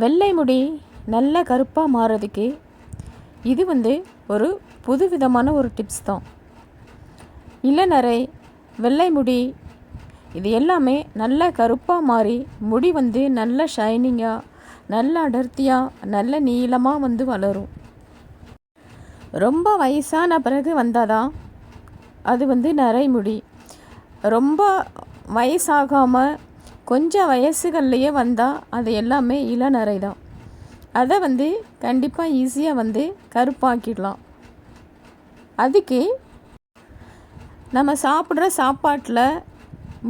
வெள்ளை முடி நல்ல கருப்பாக மாறுறதுக்கு இது ஒரு புதுவிதமான ஒரு டிப்ஸ் தான். இளநரை, வெள்ளை முடி இது எல்லாமே நல்ல கருப்பாக மாறி முடி நல்ல ஷைனிங்காக, நல்ல அடர்த்தியாக, நல்ல நீளமாக வளரும். ரொம்ப வயசான பிறகு வந்தாதான் அது நரைமுடி. ரொம்ப வயசாகாமல் கொஞ்சம் வயசுகள்லையே வந்தால் அது எல்லாமே இளநரை தான். அதை கண்டிப்பாக ஈஸியாக கருப்பாக்கிடலாம். அதுக்கு நம்ம சாப்பிட்ற சாப்பாட்டில்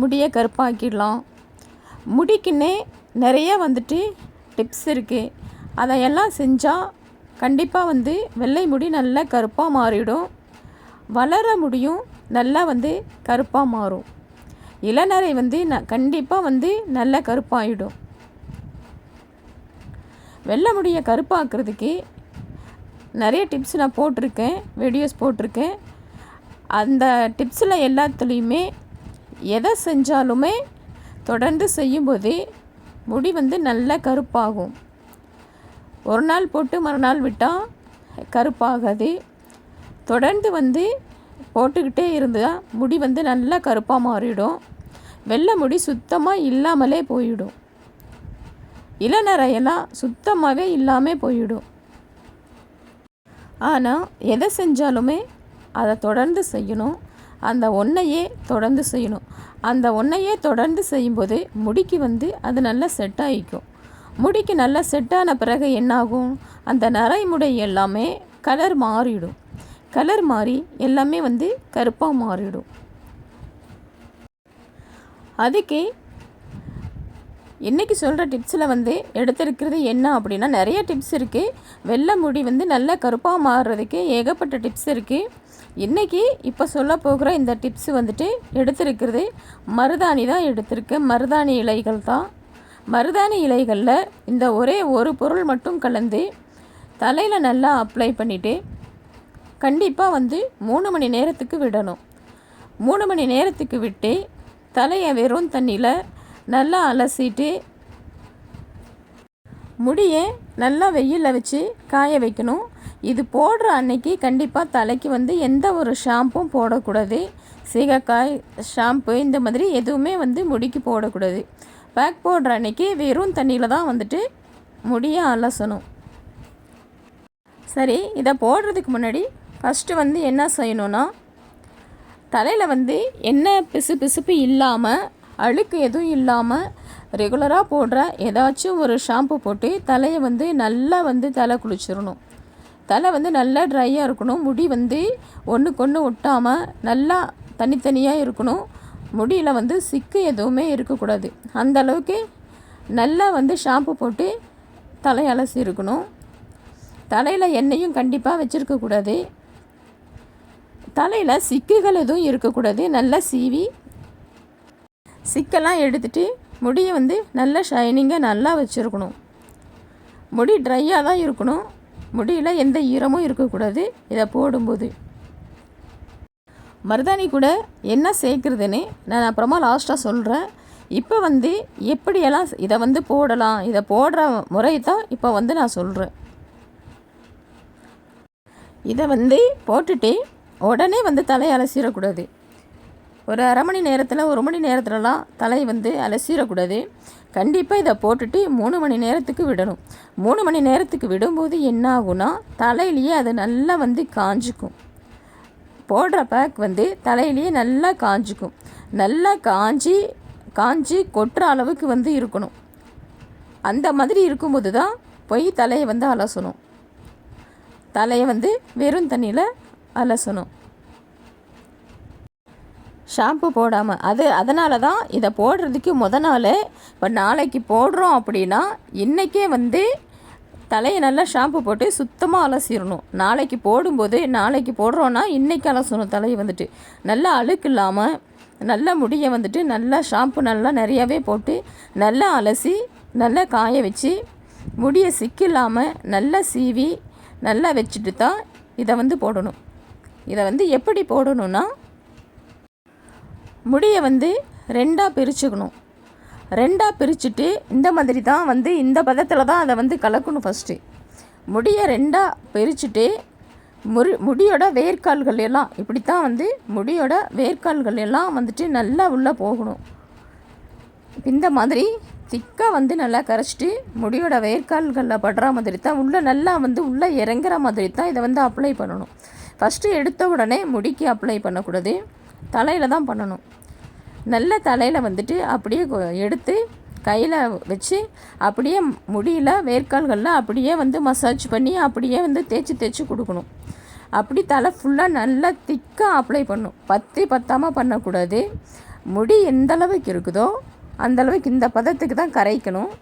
முடியை கருப்பாக்கிடலாம். முடிக்குன்னே நிறைய டிப்ஸ் இருக்குது. அதையெல்லாம் செஞ்சால் கண்டிப்பாக வெள்ளை முடி நல்லா கருப்பாக மாறிடும். வளர முடியும் நல்லா கருப்பாக மாறும். இளநரை கண்டிப்பாக நல்ல கருப்பாகிடும். வெள்ளை முடியை கருப்பாக்குறதுக்கு நிறைய டிப்ஸ் நான் போட்டிருக்கேன், வீடியோஸ் போட்டிருக்கேன். அந்த டிப்ஸில் எல்லாத்துலேயுமே எதை செஞ்சாலுமே தொடர்ந்து செய்யும்போது முடி நல்ல கருப்பாகும். ஒரு நாள் போட்டு மறுநாள் விட்டால் கருப்பாகாது. தொடர்ந்து போட்டுக்கிட்டே இருந்தால் முடி நல்லா கருப்பாக மாறிடும். வெள்ளை முடி சுத்தமாக இல்லாமலே போயிடும். இளநரையெல்லாம் சுத்தமாகவே இல்லாமல் போயிடும். ஆனால் எதை செஞ்சாலுமே அதை தொடர்ந்து செய்யணும். அந்த ஒன்றையே தொடர்ந்து செய்யணும். அந்த ஒன்றையே தொடர்ந்து செய்யும்போது முடிக்கு அது நல்லா செட் ஆகிக்கும். முடிக்கு நல்லா செட்டான பிறகு என்னாகும், அந்த நரைமுடி எல்லாமே கலர் மாறிடும். கலர் மாறி எல்லாமே கருப்பாக மாறிடும். அதுக்கு இன்றைக்கி சொல்கிற டிப்ஸில் எடுத்திருக்கிறது என்ன அப்படின்னா, நிறைய டிப்ஸ் இருக்குது. வெள்ளை முடி நல்ல கருப்பாக மாறுறதுக்கு ஏகப்பட்ட டிப்ஸ் இருக்குது. இன்றைக்கி இப்போ சொல்ல போகிற இந்த டிப்ஸ் எடுத்திருக்கிறது மருதாணி தான் எடுத்திருக்கேன். மருதாணி இலைகள் தான். மருதாணி இலைகளில் இந்த ஒரே ஒரு பொருள் மட்டும் கலந்து தலையில் நல்லா அப்ளை பண்ணிவிட்டு கண்டிப்பாக 3 மணி நேரத்துக்கு விடணும். 3 மணி நேரத்துக்கு விட்டு தலையை வெறும் தண்ணியில் நல்லா அலசிட்டு முடியை நல்லா வெயிலில் வச்சு காய வைக்கணும். இது போடுற அன்னைக்கு கண்டிப்பாக தலைக்கு எந்த ஒரு ஷாம்பும் போடக்கூடாது. சீகக்காய் ஷாம்பு இந்த மாதிரி எதுவுமே முடிக்கு போடக்கூடாது. பேக் போடுற அன்னைக்கு வெறும் தண்ணியில் தான் முடியை அலசணும். சரி, இதை போடுறதுக்கு முன்னாடி ஃபஸ்ட்டு என்ன செய்யணும்னா, தலையில் என்ன பிசுபிசுப்பு இல்லாமல், அழுக்கு எதுவும் இல்லாமல் ரெகுலராக போடுற ஏதாச்சும் ஒரு ஷாம்பு போட்டு தலையை நல்லா தலை குளிச்சிடணும். தலை நல்லா ட்ரையாக இருக்கணும். முடி ஒன்றுக்கு ஒன்று ஒட்டாமல் நல்லா தனித்தனியாக இருக்கணும். முடியில் சிக்கு எதுவுமே இருக்கக்கூடாது. அந்தளவுக்கு நல்லா ஷாம்பு போட்டு தலை அலசி இருக்கணும். தலையில் எண்ணெயும் கண்டிப்பாக வச்சுருக்கக்கூடாது. தலையில் சிக்குகள் எதுவும் இருக்கக்கூடாது. நல்லா சீவி சிக்கெல்லாம் எடுத்துகிட்டு முடியை நல்லா ஷைனிங்காக நல்லா வச்சுருக்கணும். முடி ட்ரையாக தான் இருக்கணும். முடியில் எந்த ஈரமும் இருக்கக்கூடாது. இதை போடும்போது மருதாணி கூட என்ன சேர்க்குறதுன்னு நான் அப்புறமா லாஸ்ட்டாக சொல்கிறேன். இப்போ எப்படியெல்லாம் இதை போடலாம், இதை போடுற முறை தான் இப்போ நான் சொல்கிறேன். இதை போட்டுட்டு உடனே தலை அலசிடக்கூடாது. ஒரு அரை மணி நேரத்தில் 1 மணி நேரத்துலலாம் தலை அலசிடக்கூடாது. கண்டிப்பாக இதை போட்டுட்டு 3 மணி நேரத்துக்கு விடணும். 3 மணி நேரத்துக்கு விடும்போது என்ன ஆகும்னா, தலையிலேயே அது நல்லா காஞ்சிக்கும். போடுற பேக் தலையிலேயே நல்லா காஞ்சிக்கும். நல்லா காஞ்சி கொட்டுற அளவுக்கு இருக்கணும். அந்த மாதிரி இருக்கும்போது தான் போய் தலையை அலசணும். தலையை வெறும் தண்ணியில் அலசணும், ஷாம்பு போடாமல். அதனால தான் இதை போடுறதுக்கு நாள், இப்போ நாளைக்கு போடுறோம் அப்படின்னா இன்றைக்கே தலையை நல்லா ஷாம்பு போட்டு சுத்தமாக அலசிடணும். நாளைக்கு போடும்போது, நாளைக்கு போடுறோன்னா இன்றைக்கி அலசணும். தலையை நல்லா அழுக்கு இல்லாமல் நல்லா முடியை நல்லா ஷாம்பு நல்லா நிறையாவே போட்டு நல்லா அலசி நல்லா காய வச்சு முடியை சிக்கில்லாமல் நல்லா சீவி நல்லா வச்சுட்டு தான் இதை போடணும். இதை எப்படி போடணும்னா, முடியை 2ஆக பிரிச்சுக்கணும். 2ஆக பிரிச்சுட்டு இந்த மாதிரி தான் வந்து இந்த பதத்தில் தான் அதை வந்து கலக்கணும். ஃபஸ்ட்டு முடியை 2ஆக பிரிச்சுட்டு முடியோட வேர்க்கால்கள் எல்லாம் இப்படி தான் வந்து முடியோட வேர்க்கால்கள் எல்லாம் வந்துட்டு நல்லா உள்ளே போகணும். இந்த மாதிரி திக்காக வந்து நல்லா கரைச்சிட்டு முடியோட வேர்க்கால்களில் படுற மாதிரி தான் உள்ளே நல்லா வந்து உள்ளே இறங்குற மாதிரி தான் இதை வந்து அப்ளை பண்ணணும். ஃபஸ்ட்டு எடுத்த உடனே முடிக்கு அப்ளை பண்ணக்கூடாது, தலையில் தான் பண்ணணும். நல்ல தலையில் வந்துட்டு அப்படியே எடுத்து கையில் வச்சு அப்படியே முடியல வேர்க்கால்களில் அப்படியே வந்து மசாஜ் பண்ணி அப்படியே வந்து தேய்ச்சி கொடுக்கணும். அப்படி தலை ஃபுல்லாக நல்லா திக்காக அப்ளை பண்ணணும். பத்தாமல் பண்ணக்கூடாது. முடி எந்த அளவுக்கு இருக்குதோ அந்தளவுக்கு இந்த பதத்துக்கு தான் கரைக்கணும்.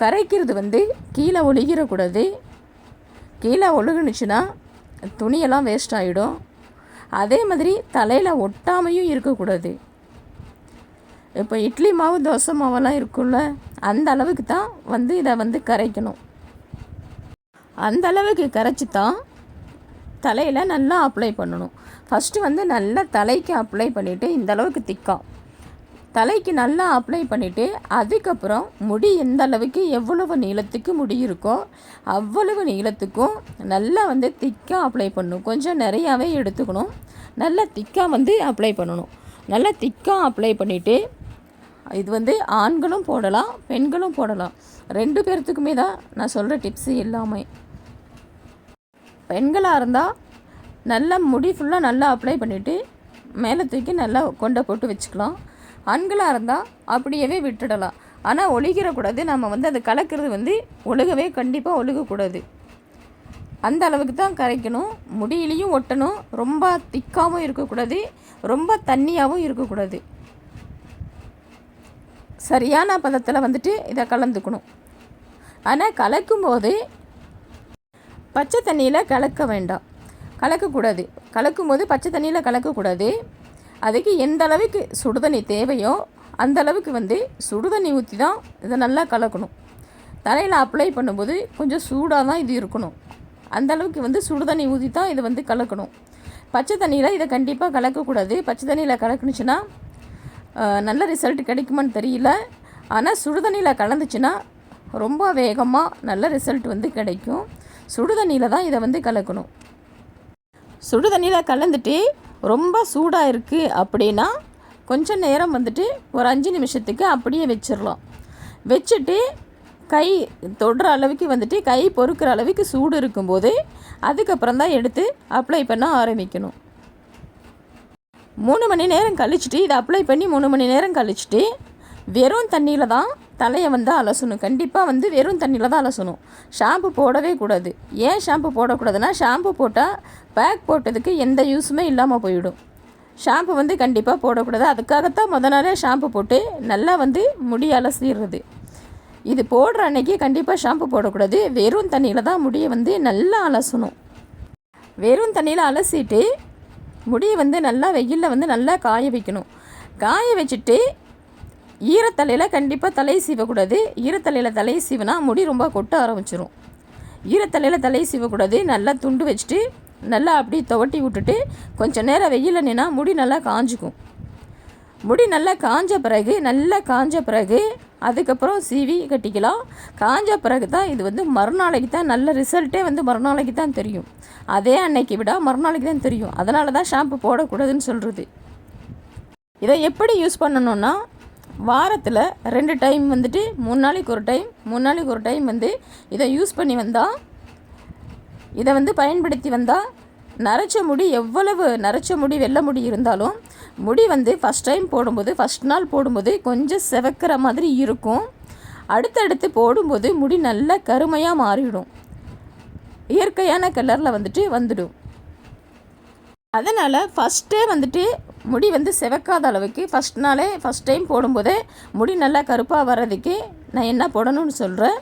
கரைக்கிறது வந்து கீழே ஒழுகிடக்கூடாது. கீழே ஒழுகுனுச்சுன்னா துணியெல்லாம் வேஸ்ட் ஆகிடும். அதே மாதிரி தலையில் ஒட்டாமையும் இருக்கக்கூடாது. இப்போ இட்லி மாவு தோசை மாவெல்லாம் இருக்குல்ல, அந்த அளவுக்கு தான் வந்து இதை வந்து கரைக்கணும். அந்த அளவுக்கு கரைச்சி தான் தலையில் நல்லா அப்ளை பண்ணணும். ஃபஸ்ட்டு வந்து நல்லா தலைக்கு அப்ளை பண்ணிவிட்டு இந்த அளவுக்கு திக்காக தலைக்கு நல்லா அப்ளை பண்ணிவிட்டு அதுக்கப்புறம் முடி எந்த அளவுக்கு எவ்வளவு நீளத்துக்கு முடி இருக்கோ அவ்வளவு நீளத்துக்கும் நல்லா வந்து திக்காக அப்ளை பண்ணணும். கொஞ்சம் நிறையாவே எடுத்துக்கணும். நல்லா திக்காக வந்து அப்ளை பண்ணணும். நல்லா திக்காக அப்ளை பண்ணிவிட்டு இது வந்து ஆண்களும் போடலாம் பெண்களும் போடலாம். 2 பேர்த்துக்குமே தான் நான் சொல்கிற டிப்ஸு எல்லாமே. பெண்களாக இருந்தால் நல்லா முடி ஃபுல்லாக நல்லா அப்ளை பண்ணிவிட்டு மேலே தூக்கி நல்லா கொண்டை போட்டு வச்சுக்கலாம். ஆண்களாக இருந்தால் அப்படியே விட்டுடலாம். ஆனால் ஒழுகிடக்கூடாது. நம்ம வந்து அதை கலக்கிறது வந்து ஒழுகவே கண்டிப்பாக ஒழுகக்கூடாது. அந்த அளவுக்கு தான் கரைக்கணும். முடியிலையும் ஒட்டணும். ரொம்ப திக்காகவும் இருக்கக்கூடாது, ரொம்ப தண்ணியாகவும் இருக்கக்கூடாது. சரியான பதத்தில் வந்துட்டு இதை கலந்துக்கணும். ஆனால் கலக்கும்போது பச்சை தண்ணியில் கலக்க வேண்டாம், கலக்கக்கூடாது. கலக்கும்போது பச்சை தண்ணியில் கலக்கக்கூடாது. அதுக்கு எந்த அளவுக்கு சுடுதண்ணி தேவையோ அந்த அளவுக்கு வந்து சுடுதண்ணி ஊற்றி தான் இதை நல்லா கலக்கணும். தலையில் அப்ளை பண்ணும்போது கொஞ்சம் சூடாக தான் இது இருக்கணும். அந்த அளவுக்கு வந்து சுடுதண்ணி ஊற்றி தான் இதை வந்து கலக்கணும். பச்சை தண்ணியில் இதை கண்டிப்பாக கலக்கக்கூடாது. பச்சை தண்ணியில் கலக்குனுச்சுன்னா நல்ல ரிசல்ட் கிடைக்குமான்னு தெரியல. ஆனால் சுடுதண்ணியில் கலந்துச்சுன்னா ரொம்ப வேகமாக நல்ல ரிசல்ட் வந்து கிடைக்கும். சுடுதண்ணியில் தான் இதை வந்து கலக்கணும். சுடுதண்ணியில் கலந்துட்டு ரொம்ப சூடாக இருக்குது அப்படின்னா கொஞ்சம் நேரம் வந்துட்டு ஒரு 5 நிமிஷத்துக்கு அப்படியே வச்சிடலாம். வச்சுட்டு கை தொடுற அளவுக்கு வந்துட்டு கை பொறுக்கிற அளவுக்கு சூடு இருக்கும்போது அதுக்கப்புறம் தான் எடுத்து அப்ளை பண்ண ஆரம்பிக்கணும். 3 மணி நேரம் கழிச்சிட்டு இதை அப்ளை பண்ணி 3 மணி நேரம் கழிச்சிட்டு வெறும் தண்ணியில் தான் தலையை வந்து அலசணும். கண்டிப்பாக வந்து வெறும் தண்ணியில் தான் அலசணும். ஷாம்பு போடவே கூடாது. ஏன் ஷாம்பு போடக்கூடாதுன்னா ஷாம்பு போட்டால் பேக் போட்டதுக்கு எந்த யூஸுமே இல்லாமல் போயிடும். ஷாம்பு வந்து கண்டிப்பாக போடக்கூடாது. அதுக்காகத்தான் நாளே ஷாம்பு போட்டு நல்லா வந்து முடி அலசிடுறது. இது போடுற அன்னைக்கு கண்டிப்பாக ஷாம்பு போடக்கூடாது. வெறும் தண்ணியில் தான் முடியை வந்து நல்லா அலசணும். வெறும் தண்ணியில் அலசிட்டு முடியை வந்து நல்லா வெயிலில் வந்து நல்லா காய வைக்கணும். காய வச்சுட்டு ஈரத்தலையில் கண்டிப்பாக தலையை சீவக்கூடாது. ஈரத்தலையில் தலையை சீவினா முடி ரொம்ப கொட்ட ஆரம்பிச்சிடும். ஈரத்தலையில் தலையை சீவக்கூடாது. நல்லா துண்டு வச்சுட்டு நல்லா அப்படி துவட்டி விட்டுட்டு கொஞ்சம் நேரம் வெயிலில் நின்னா முடி நல்லா காஞ்சிக்கும். முடி நல்லா காஞ்ச பிறகு அதுக்கப்புறம் சீவி கட்டிக்கலாம். காஞ்ச பிறகு தான் இது வந்து மறுநாளைக்கு தான் நல்ல ரிசல்ட்டே வந்து மறுநாளைக்கு தான் தெரியும். அதே அன்னைக்கு விட மறுநாளைக்கு தான் தெரியும். அதனால தான் ஷாம்பு போடக்கூடாதுன்னு சொல்கிறது. இதை எப்படி யூஸ் பண்ணணுன்னா வாரத்தில் 2 டைம் வந்துட்டு 3 நாளைக்கு ஒரு டைம் வந்து இதை யூஸ் பண்ணி வந்தால் இதை வந்து பயன்படுத்தி வந்தால் நரைச்ச முடி எவ்வளவு நரைச்ச முடி வெள்ளை முடி இருந்தாலும் முடி வந்து ஃபஸ்ட் நாள் போடும்போது கொஞ்சம் செவக்கிற மாதிரி இருக்கும். அடுத்தடுத்து போடும்போது முடி நல்லா கருமையாக மாறிவிடும். இயற்கையான கலரில் வந்துட்டு வந்துடும். அதனால் ஃபஸ்ட்டே வந்துட்டு முடி வந்து செவக்காத அளவுக்கு ஃபஸ்ட் டைம் போடும்போதே முடி நல்லா கருப்பாக வர்றதுக்கு நான் என்ன போடணும்னு சொல்கிறேன்.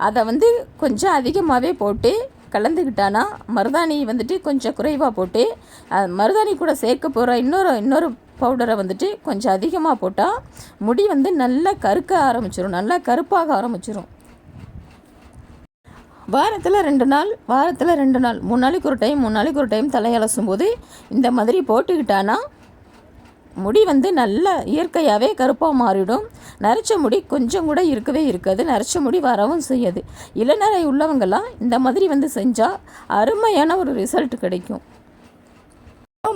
அதை வந்து கொஞ்சம் அதிகமாகவே போட்டு கலந்துக்கிட்டானா மருதாணி வந்துட்டு கொஞ்சம் குறைவாக போட்டு மருதாணி கூட சேர்க்க போகிற இன்னொரு பவுடரை வந்துட்டு கொஞ்சம் அதிகமாக போட்டால் முடி வந்து நல்லா கருக்க ஆரம்பிச்சிடும், நல்லா கருப்பாக ஆரம்பிச்சிடும். வாரத்தில் 2 நாள் 3 நாளைக்கு ஒரு டைம் தலையை அலசும் போது இந்த மாதிரி போட்டுக்கிட்டானா முடி வந்து நல்ல இயற்கையாகவே கருப்பாக மாறிடும். நரைச்ச முடி கொஞ்சம் கூட இருக்கவே இருக்காது. நரைச்ச முடி வரவும் செய்யாது. இளநரை உள்ளவங்கெல்லாம் இந்த மாதிரி வந்து செஞ்சால் அருமையான ஒரு ரிசல்ட் கிடைக்கும்.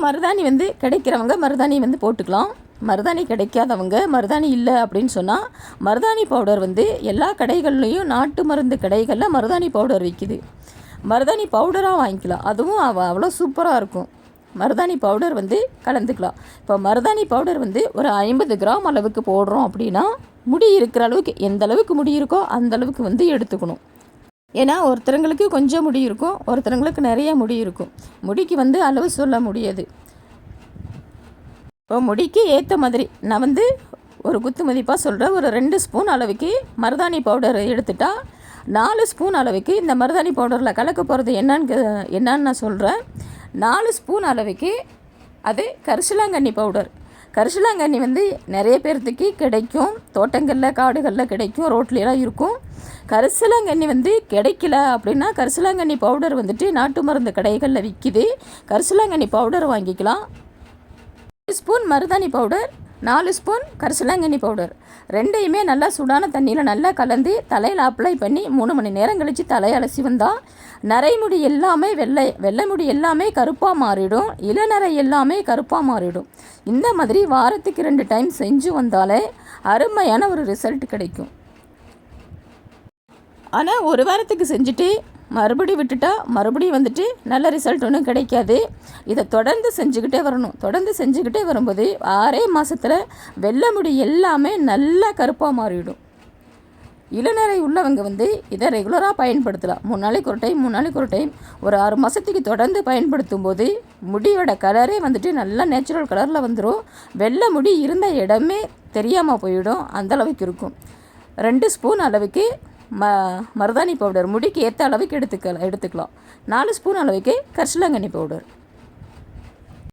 மருதாணி வந்து கிடைக்கிறவங்க மருதாணி வந்து போட்டுக்கலாம். மருதாணி கிடைக்காதவங்க, மருதாணி இல்லை அப்படின்னு சொன்னால் மருதாணி பவுடர் வந்து எல்லா கடைகள்லேயும் நாட்டு மருந்து கடைகளில் மருதாணி பவுடர் விற்கிது. மருதாணி பவுடராக வாங்கிக்கலாம். அதுவும் அவ்வளோ சூப்பராக இருக்கும். மருதாணி பவுடர் வந்து கலந்துக்கலாம். இப்போ மருதாணி பவுடர் வந்து ஒரு 50 கிராம் அளவுக்கு போடுறோம் அப்படின்னா முடி இருக்கிற அளவுக்கு, எந்த அளவுக்கு முடி இருக்கோ அந்த அளவுக்கு வந்து எடுத்துக்கணும். ஏன்னா ஒருத்தருங்களுக்கு கொஞ்சம் முடி இருக்கும், ஒருத்தருங்களுக்கு நிறைய முடி இருக்கும். முடிக்கு வந்து அளவு சொல்ல முடியாது. இப்போ முடிக்கு ஏற்ற மாதிரி நான் வந்து ஒரு குத்து மதிப்பாக சொல்கிறேன். ஒரு 2 ஸ்பூன் அளவுக்கு மருதாணி பவுடர் எடுத்துட்டா 4 ஸ்பூன் அளவுக்கு இந்த மருதாணி பவுடரில் கலக்க போகிறது என்னன்னு நான் சொல்கிறேன். 4 ஸ்பூன் அளவுக்கு அது கரிசலாங்கண்ணி பவுடர். கரிசலாங்கண்ணி வந்து நிறைய பேர்த்துக்கு கிடைக்கும். தோட்டங்களில் காடுகளில் கிடைக்கும், ரோட்லாம் இருக்கும். கரிசலாங்கண்ணி வந்து கிடைக்கல அப்படின்னா கரிசலாங்கண்ணி பவுடர் வந்துட்டு நாட்டு மருந்து கடைகளில் விற்கிது. கரிசலாங்கண்ணி பவுடர் வாங்கிக்கலாம். 1 ஸ்பூன் மருதாணி பவுடர், 4 ஸ்பூன் கரிசலாங்கண்ணி பவுடர் ரெண்டையுமே நல்லா சூடான தண்ணியில் நல்லா கலந்து தலையில் அப்ளை பண்ணி 3 மணி நேரம் கழித்து தலையை அலசி வந்தால் நரைமுடி எல்லாமே வெள்ளை முடி எல்லாமே கருப்பாக மாறிடும். இளநரை எல்லாமே கருப்பாக மாறிடும். இந்த மாதிரி வாரத்துக்கு 2 டைம் செஞ்சு வந்தாலே அருமையான ஒரு ரிசல்ட் கிடைக்கும். ஆனால் ஒரு வாரத்துக்கு செஞ்சுட்டு மறுபடியும் விட்டுட்டா மறுபடியும் வந்துட்டு நல்ல ரிசல்ட் ஒன்றும் கிடைக்காது. இதை தொடர்ந்து செஞ்சுக்கிட்டே வரணும். தொடர்ந்து செஞ்சுக்கிட்டே வரும்போது 6 மாதத்தில் வெள்ளை முடி எல்லாமே நல்லா கருப்பாக மாறிவிடும். இளநரை உள்ளவங்க வந்து இதை ரெகுலராக பயன்படுத்தலாம். 3 நாளைக்கு ஒரு டைம் 3 நாளைக்கு ஒரு டைம் ஒரு 6 மாதத்துக்கு தொடர்ந்து பயன்படுத்தும் போது முடியோட கலரே வந்துட்டு நல்லா நேச்சுரல் கலரில் வந்துடும். வெள்ளை முடி இருந்த இடமே தெரியாமல் போயிடும். அந்தளவுக்கு இருக்கும். 2 ஸ்பூன் அளவுக்கு மருதாணி பவுடர் முடிக்கு ஏற்ற அளவுக்கு எடுத்துக்கலாம். 4 ஸ்பூன் அளவுக்கு கரிசலாங்கண்ணி பவுடர்.